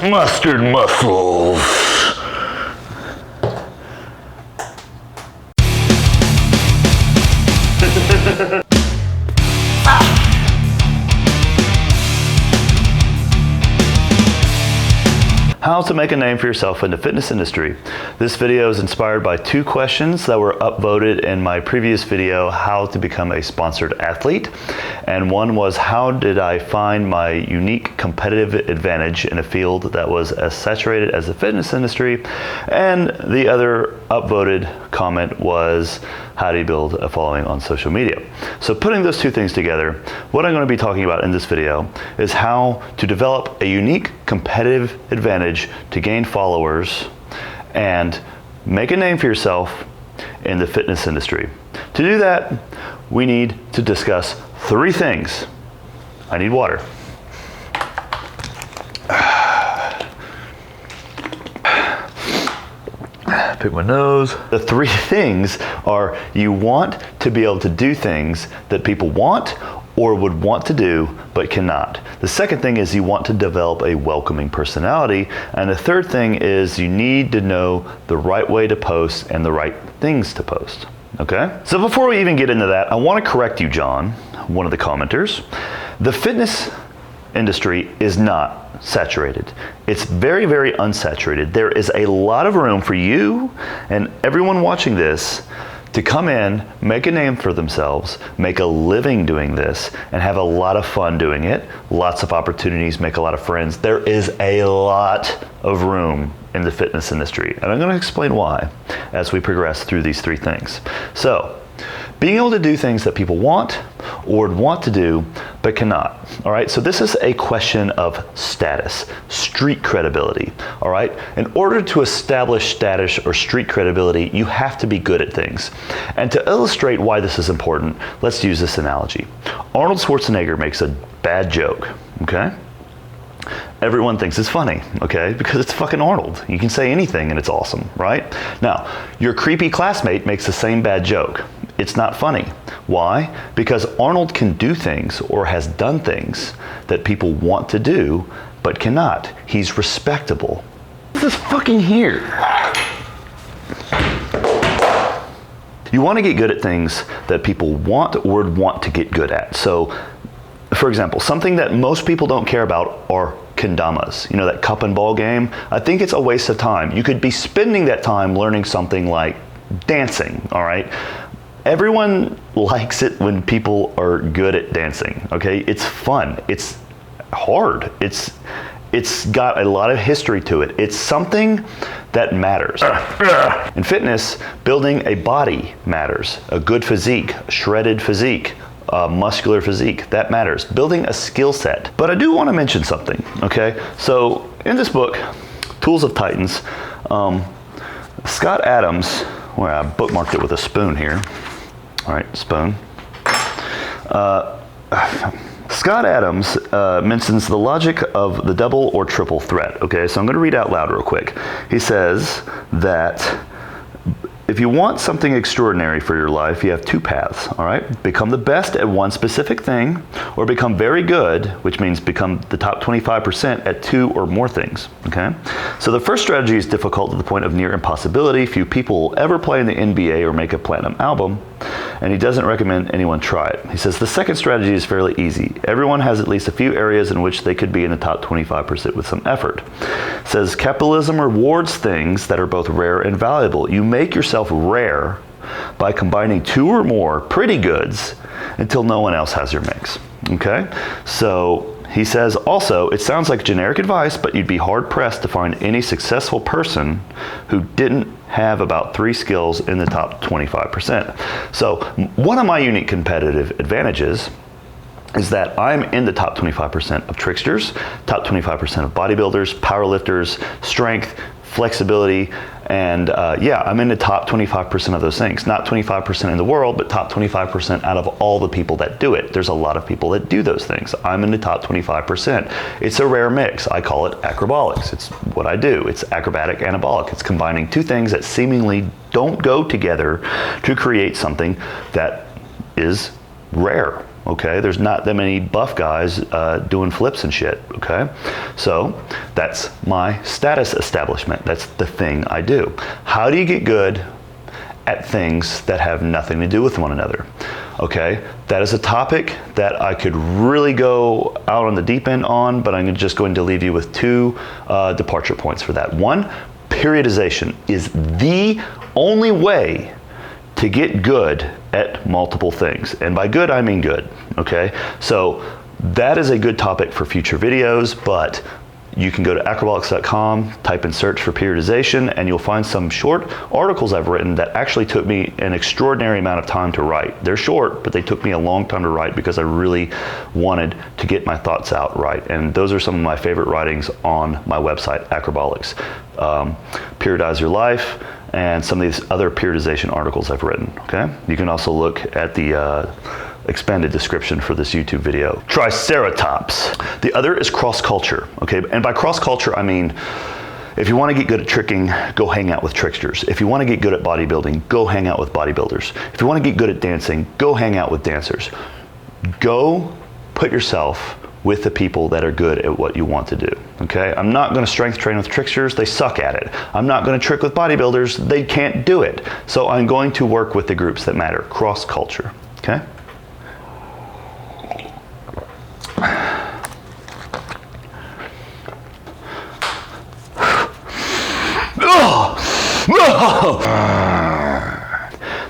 Mustard muscles. How to make a name for yourself in the fitness industry. This video is inspired by 2 questions that were upvoted in my previous video, how to become a sponsored athlete. And one was, how did I find my unique competitive advantage in a field that was as saturated as the fitness industry? And the other upvoted comment was, how do you build a following on social media? So putting those 2 things together, what I'm going to be talking about in this video is how to develop a unique competitive advantage to gain followers and make a name for yourself in the fitness industry. To do that, we need to discuss 3 things. I need water. Pick my nose. The 3 things are, you want to be able to do things that people want or would want to do but cannot. The second thing is you want to develop a welcoming personality. And the third thing is you need to know the right way to post and the right things to post. Okay? So before we even get into that, I want to correct you, John, one of the commenters. The fitness industry is not saturated. It's very, very unsaturated. There is a lot of room for you and everyone watching this to come in, make a name for themselves, make a living doing this, and have a lot of fun doing it. Lots of opportunities, make a lot of friends. There is a lot of room in the fitness industry, and I'm going to explain why as we progress through these 3 things. So, being able to do things that people want or would want to do but cannot. All right, so this is a question of status, street credibility. All right, in order to establish status or street credibility, you have to be good at things. And to illustrate why this is important, let's use this analogy. Arnold Schwarzenegger makes a bad joke, okay? Everyone thinks it's funny, okay? Because it's fucking Arnold. You can say anything and it's awesome, right? Now, your creepy classmate makes the same bad joke. It's not funny. Why? Because Arnold can do things or has done things that people want to do but cannot. He's respectable. What's this fucking here? You want to get good at things that people want or would want to get good at. So, for example, something that most people don't care about are Kendamas. You know, that cup and ball game? I think it's a waste of time. You could be spending that time learning something like dancing, all right? Everyone likes it when people are good at dancing, okay? It's fun. It's hard. It's got a lot of history to it. It's something that matters. In fitness, building a body matters. A good physique, a shredded physique, muscular physique, that matters. Building a skill set. But I do want to mention something, okay? So in this book, Tools of Titans, Scott Adams, where I bookmarked it with a spoon here. All right, spoon. Scott Adams mentions the logic of the double or triple threat. Okay, so I'm going to read out loud real quick. He says that if you want something extraordinary for your life, you have 2 paths, all right? Become the best at one specific thing, or become very good, which means become the top 25% at 2 or more things, okay? So the first strategy is difficult to the point of near impossibility. Few people will ever play in the NBA or make a platinum album, and he doesn't recommend anyone try it. He says the second strategy is fairly easy. Everyone has at least a few areas in which they could be in the top 25% with some effort. Says capitalism rewards things that are both rare and valuable. You make yourself rare by combining 2 or more pretty goods until no one else has your mix. Okay? So he says also, it sounds like generic advice, but you'd be hard pressed to find any successful person who didn't have about 3 skills in the top 25%. So one of my unique competitive advantages is that I'm in the top 25% of tricksters, top 25% of bodybuilders, powerlifters, strength, flexibility, and yeah, I'm in the top 25% of those things. Not 25% in the world, but top 25% out of all the people that do it. There's a lot of people that do those things. I'm in the top 25%. It's a rare mix. I call it acrobolics. It's what I do. It's acrobatic anabolic. It's combining 2 things that seemingly don't go together to create something that is rare. Okay, there's not that many buff guys doing flips and shit. Okay, so that's my status establishment. That's the thing I do. How do you get good at things that have nothing to do with one another? Okay, that is a topic that I could really go out on the deep end on, but I'm just going to leave you with two departure points for that. One, periodization is the only way to get good at multiple things. And by good, I mean good, okay? So that is a good topic for future videos, but you can go to acrobolics.com, type in search for periodization, and you'll find some short articles I've written that actually took me an extraordinary amount of time to write. They're short, but they took me a long time to write because I really wanted to get my thoughts out right. And those are some of my favorite writings on my website, Acrobolics. Periodize Your Life, and some of these other periodization articles I've written, okay? You can also look at the expanded description for this YouTube video. Triceratops. The other is cross-culture, okay? And by cross-culture, I mean, if you want to get good at tricking, go hang out with tricksters. If you want to get good at bodybuilding, go hang out with bodybuilders. If you want to get good at dancing, go hang out with dancers. Go put yourself with the people that are good at what you want to do, okay? I'm not gonna strength train with tricksters, they suck at it. I'm not gonna trick with bodybuilders, they can't do it. So I'm going to work with the groups that matter, cross-culture, okay?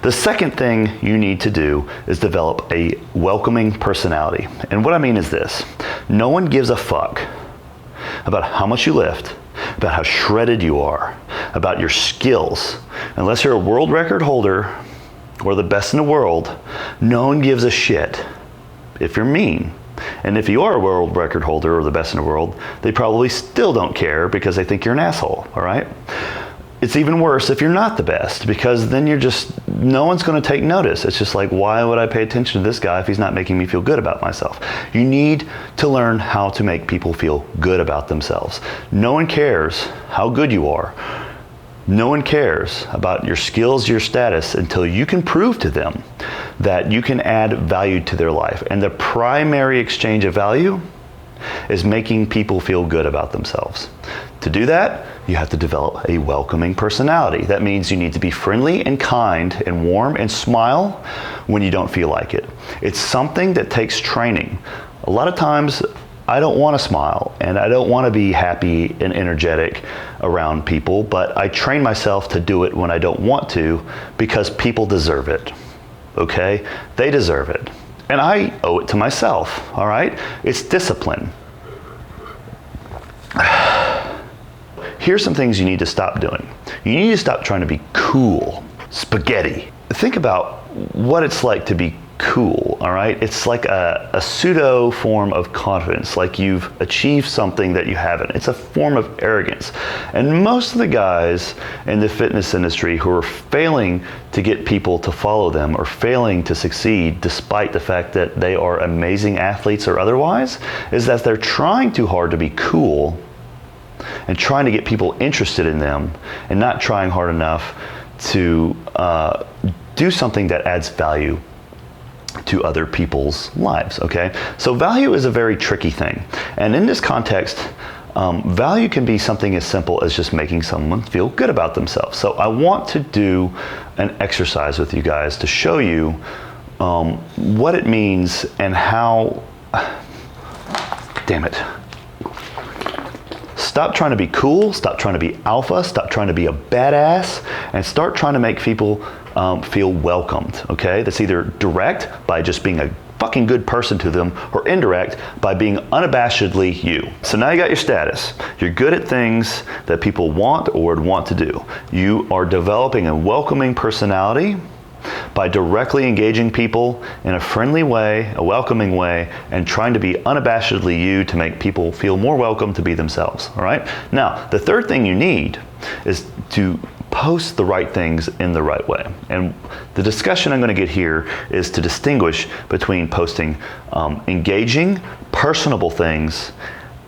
The second thing you need to do is develop a welcoming personality. And what I mean is this: no one gives a fuck about how much you lift, about how shredded you are, about your skills. Unless you're a world record holder or the best in the world, no one gives a shit if you're mean. And if you are a world record holder or the best in the world, they probably still don't care because they think you're an asshole, all right? It's even worse if you're not the best, because then you're just, no one's going to take notice. It's just like, why would I pay attention to this guy if he's not making me feel good about myself? You need to learn how to make people feel good about themselves. No one cares how good you are. No one cares about your skills, your status, until you can prove to them that you can add value to their life. And the primary exchange of value is making people feel good about themselves. To do that, you have to develop a welcoming personality. That means you need to be friendly and kind and warm and smile when you don't feel like it. It's something that takes training. A lot of times I don't want to smile and I don't want to be happy and energetic around people, but I train myself to do it when I don't want to because people deserve it, okay? They deserve it. And I owe it to myself, all right? It's discipline. Here's some things you need to stop doing. You need to stop trying to be cool. Spaghetti. Think about what it's like to be cool, all right? It's like a pseudo form of confidence, like you've achieved something that you haven't. It's a form of arrogance. And most of the guys in the fitness industry who are failing to get people to follow them or failing to succeed despite the fact that they are amazing athletes or otherwise, is that they're trying too hard to be cool and trying to get people interested in them and not trying hard enough to do something that adds value to other people's lives, okay? So value is a very tricky thing. And in this context, value can be something as simple as just making someone feel good about themselves. So I want to do an exercise with you guys to show you what it means and how, damn it. Stop trying to be cool, stop trying to be alpha, stop trying to be a badass, and start trying to make people feel welcomed, okay? That's either direct, by just being a fucking good person to them, or indirect, by being unabashedly you. So now you got your status. You're good at things that people want or would want to do. You are developing a welcoming personality by directly engaging people in a friendly way, a welcoming way, and trying to be unabashedly you to make people feel more welcome to be themselves, all right? Now, the third thing you need is to post the right things in the right way. And the discussion I'm going to get here is to distinguish between posting engaging, personable things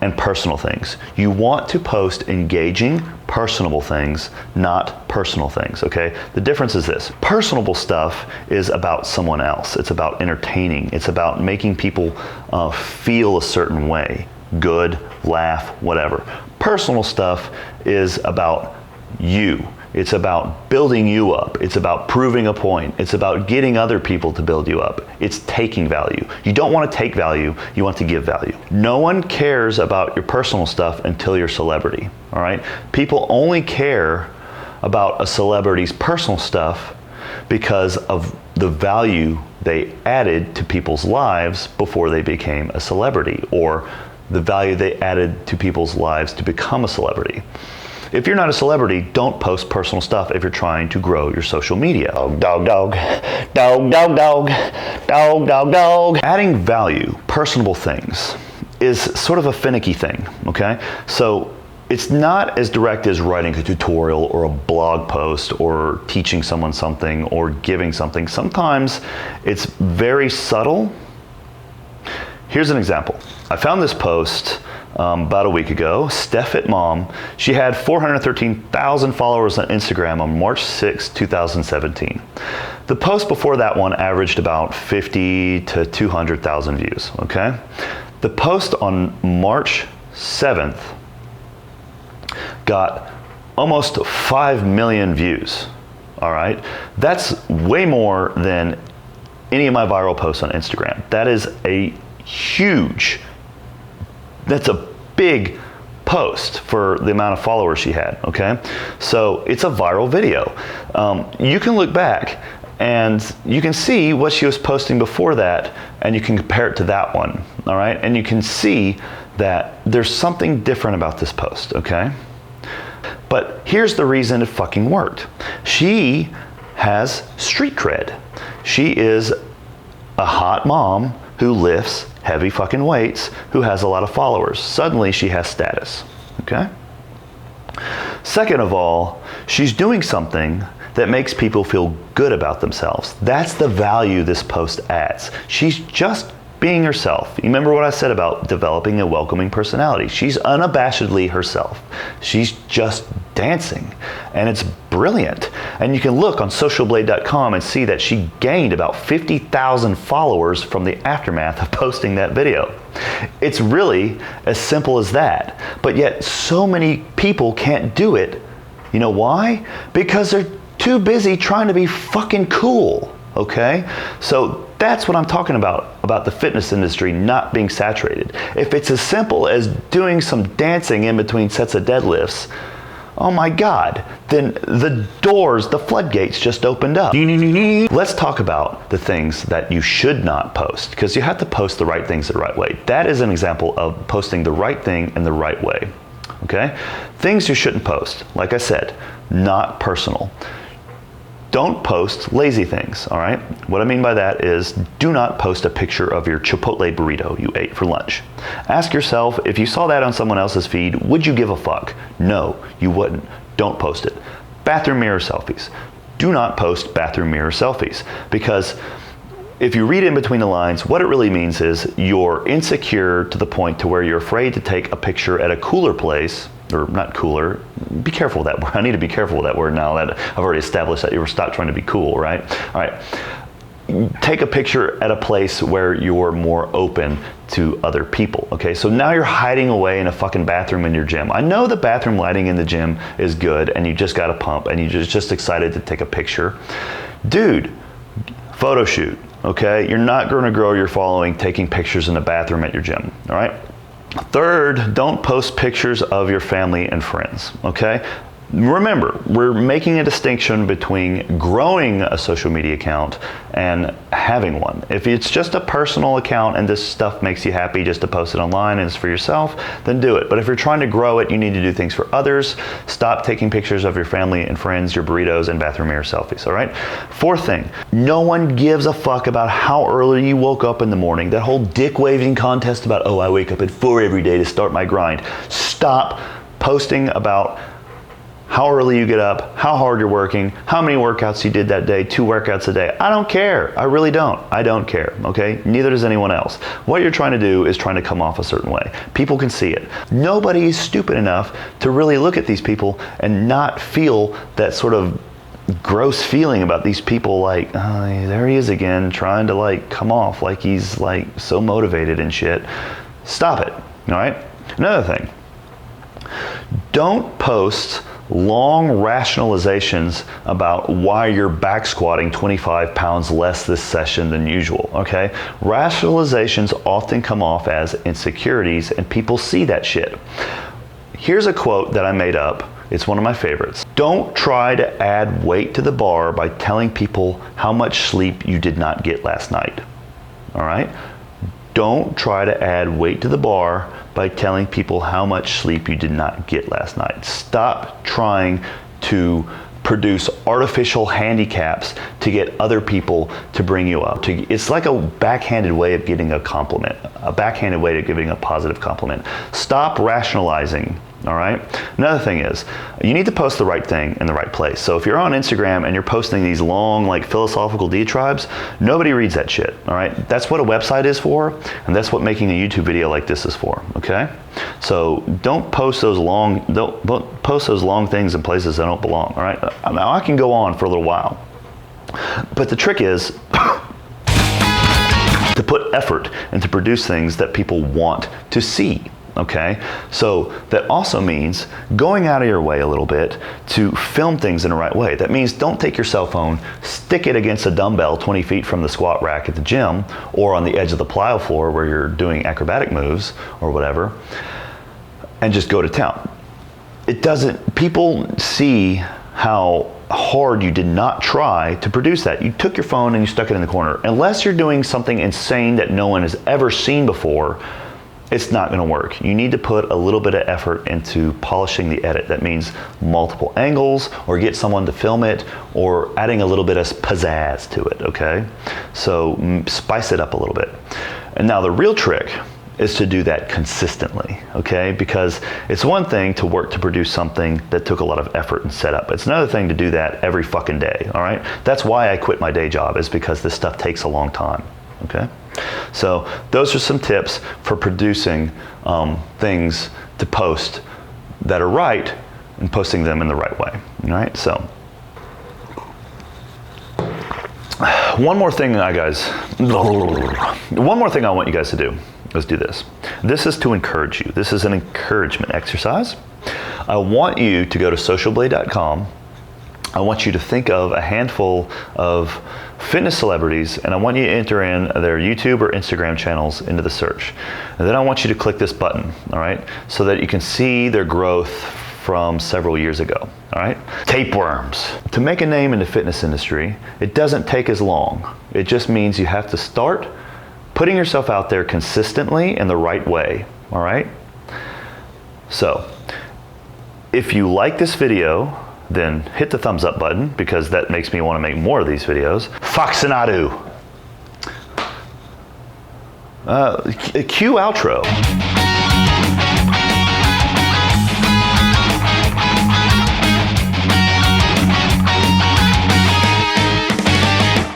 and personal things. You want to post engaging, personable things, not personal things, okay? The difference is this. Personable stuff is about someone else. It's about entertaining. It's about making people feel a certain way. Good, laugh, whatever. Personal stuff is about you. It's about building you up. It's about proving a point. It's about getting other people to build you up. It's taking value. You don't want to take value, you want to give value. No one cares about your personal stuff until you're a celebrity, all right? People only care about a celebrity's personal stuff because of the value they added to people's lives before they became a celebrity, or the value they added to people's lives to become a celebrity. If you're not a celebrity, don't post personal stuff if you're trying to grow your social media. Dog, dog, dog, dog, dog, dog, dog, dog, dog. Adding value, personable things, is sort of a finicky thing, okay? So it's not as direct as writing a tutorial or a blog post or teaching someone something or giving something. Sometimes it's very subtle. Here's an example. I found this post about a week ago. Steph at Mom. She had 413,000 followers on Instagram on March 6, 2017. The post before that one averaged about 50 to 200,000 views, okay? The post on March 7th got almost 5 million views, all right? That's way more than any of my viral posts on Instagram. That is a huge, that's a big post for the amount of followers she had, okay? So it's a viral video. You can look back and you can see what she was posting before that, and you can compare it to that one, all right? And you can see that there's something different about this post, okay? But here's the reason it fucking worked. She has street cred. She is a hot mom who lifts heavy fucking weights, who has a lot of followers. Suddenly she has status, okay? Second of all, she's doing something that makes people feel good about themselves. That's the value this post adds. She's just being herself. You remember what I said about developing a welcoming personality. She's unabashedly herself. She's just dancing, and it's brilliant. And you can look on socialblade.com and see that she gained about 50,000 followers from the aftermath of posting that video. It's really as simple as that. But yet so many people can't do it. You know why? Because they're too busy trying to be fucking cool, okay? So that's what I'm talking about the fitness industry not being saturated. If it's as simple as doing some dancing in between sets of deadlifts, oh my God, then the doors, the floodgates just opened up. Let's talk about the things that you should not post, because you have to post the right things the right way. That is an example of posting the right thing in the right way, okay? Things you shouldn't post, like I said, not personal. Don't post lazy things, all right? What I mean by that is do not post a picture of your Chipotle burrito you ate for lunch. Ask yourself, if you saw that on someone else's feed, would you give a fuck? No, you wouldn't. Don't post it. Bathroom mirror selfies. Do not post bathroom mirror selfies, because if you read in between the lines, what it really means is you're insecure to the point to where you're afraid to take a picture at a cooler place, or not cooler, be careful with that word. I need to be careful with that word now that I've already established that you were stopped trying to be cool, right? All right. Take a picture at a place where you're more open to other people, okay? So now you're hiding away in a fucking bathroom in your gym. I know the bathroom lighting in the gym is good and you just got a pump and you're just excited to take a picture. Dude, photo shoot, okay? You're not gonna grow your following taking pictures in the bathroom at your gym, all right? Third, don't post pictures of your family and friends, okay? Remember, we're making a distinction between growing a social media account and having one. If it's just a personal account and this stuff makes you happy just to post it online and it's for yourself, then do it. But if you're trying to grow it, you need to do things for others. Stop taking pictures of your family and friends, your burritos, and bathroom mirror selfies, all right? Fourth thing, no one gives a fuck about how early you woke up in the morning. That whole dick waving contest about, oh, I wake up at 4 every day to start my grind. Stop posting about how early you get up, how hard you're working, how many workouts you did that day, 2 workouts a day. I don't care. I really don't. I don't care, okay? Neither does anyone else. What you're trying to do is trying to come off a certain way. People can see it. Nobody is stupid enough to really look at these people and not feel that sort of gross feeling about these people, like, oh, there he is again, trying to like come off like he's like so motivated and shit. Stop it, all right? Another thing, don't post long rationalizations about why you're back squatting 25 pounds less this session than usual, okay? Rationalizations often come off as insecurities and people see that shit. Here's a quote that I made up. It's one of my favorites. Don't try to add weight to the bar by telling people how much sleep you did not get last night, all right? Don't try to add weight to the bar by telling people how much sleep you did not get last night. Stop trying to produce artificial handicaps to get other people to bring you up. It's like a backhanded way of getting a compliment, a backhanded way of giving a positive compliment. Stop rationalizing. All right. Another thing is, you need to post the right thing in the right place. So if you're on Instagram and you're posting these long, like philosophical diatribes, nobody reads that shit. All right. That's what a website is for, and that's what making a YouTube video like this is for. Okay. So don't post those long, don't post those long things in places that don't belong. All right. Now I can go on for a little while, but the trick is to put effort and to produce things that people want to see. Okay, so that also means going out of your way a little bit to film things in the right way. That means don't take your cell phone, stick it against a dumbbell 20 feet from the squat rack at the gym or on the edge of the plyo floor where you're doing acrobatic moves or whatever, and just go to town. It doesn't, people see how hard you did not try to produce that. You took your phone and you stuck it in the corner. Unless you're doing something insane that no one has ever seen before, it's not going to work. You need to put a little bit of effort into polishing the edit. That means multiple angles, or get someone to film it, or adding a little bit of pizzazz to it, okay? So spice it up a little bit. And now the real trick is to do that consistently, okay? Because it's one thing to work to produce something that took a lot of effort and setup. It's another thing to do that every fucking day, all right? That's why I quit my day job, is because this stuff takes a long time, okay? So those are some tips for producing things to post that are right and posting them in the right way. All right. So one more thing I want you guys to do is do this. This is to encourage you. This is an encouragement exercise. I want you to go to socialblade.com. I want you to think of a handful of fitness celebrities, and I want you to enter in their YouTube or Instagram channels into the search. And then I want you to click this button, all right, so that you can see their growth from several years ago, all right? Tapeworms. To make a name in the fitness industry, it doesn't take as long. It just means you have to start putting yourself out there consistently in the right way, all right? So, if you like this video, then hit the thumbs up button, because that makes me want to make more of these videos. Foxinadu. Cue outro.